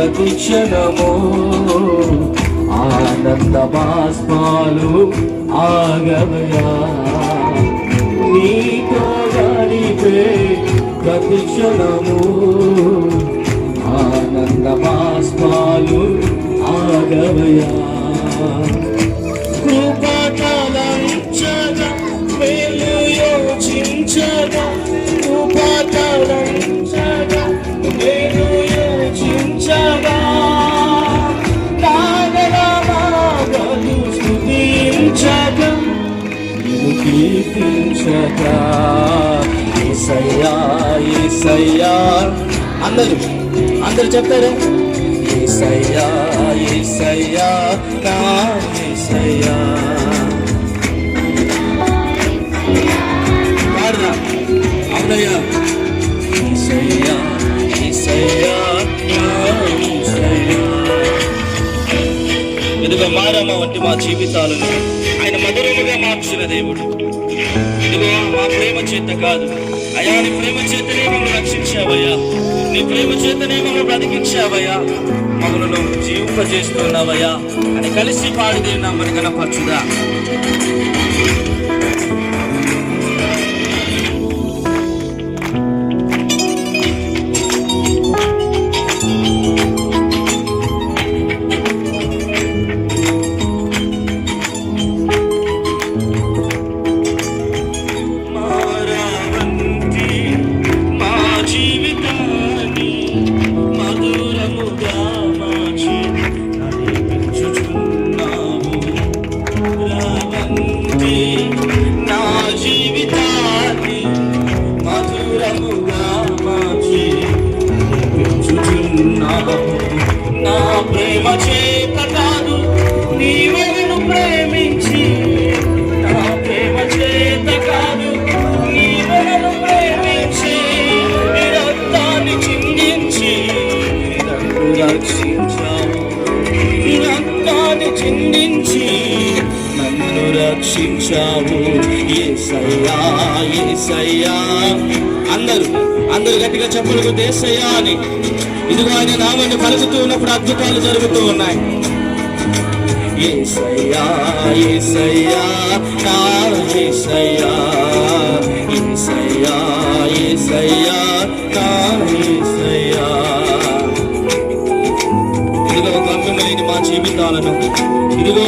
ప్రతి క్షణము ఆనంద బాష్పాలు ఆగవయా నీతో గడిపే ప్రతి క్షణము ఆనంద బాష్పాలు ఆగవయా కృపతలంచగా మేలు యోచించగా కృపతలంచగా మేలు యోచించగా నాగలమాగలు స్తుతించగా నిన్ను కీర్తించగా యేసయ్యా యేసయ్యా అందరూ చెప్తారా యేసయ్యా యేసయ్యా నా యేసయ్యా పాడరా అవునయ్యా యేసయ్యా యేసయ్యా నా యేసయ్యా ఇదిగో మారమ్మ వంటి మా జీవితాలను ఆయన మధురముగా మార్చిన దేవుడు. ఇదిగో మా ప్రేమ చేత కాదు అయా, నీ ప్రేమ చేతనే మమ్మల్ని రక్షించావయ్యా, నీ ప్రేమ చేతనే మమ్మల్ని బ్రతికించావయ్యా, మమ్మల్ని జీవింపజేస్తున్నావయ్యా అని కలిసి పాడిదే నమ్మని కనపరచుదా. నా జీవితాన్ని మధురముగా మార్చి నడిపించుచున్నావు. నా ప్రేమ చేత కాదు నీవే నన్ను ప్రేమించి, నా ప్రేమ చేత కాదు నీవే నన్ను ప్రేమించి నీ రక్తాన్ని చిందించి నన్ను రక్షించావు, నీ రక్తాన్ని చిందించి నన్ను రక్షించావు. యేసయ్యా యేసయ్యా అందరూ గట్టిగా చెప్పలు కొట్టి యేసయ్యా అని. ఇదిగో ఆయన నామాన్ని పలుకుతూ ఉన్నప్పుడు అద్భుతాలు జరుగుతూ ఉన్నాయి. యేసయ్యా యేసయ్యా నా యేసయ్యా యేసయ్యా యేసయ్యా నా యేసయ్యా. ఇదిగో గమ్యం లేని మా జీవితాలను ఇదిగో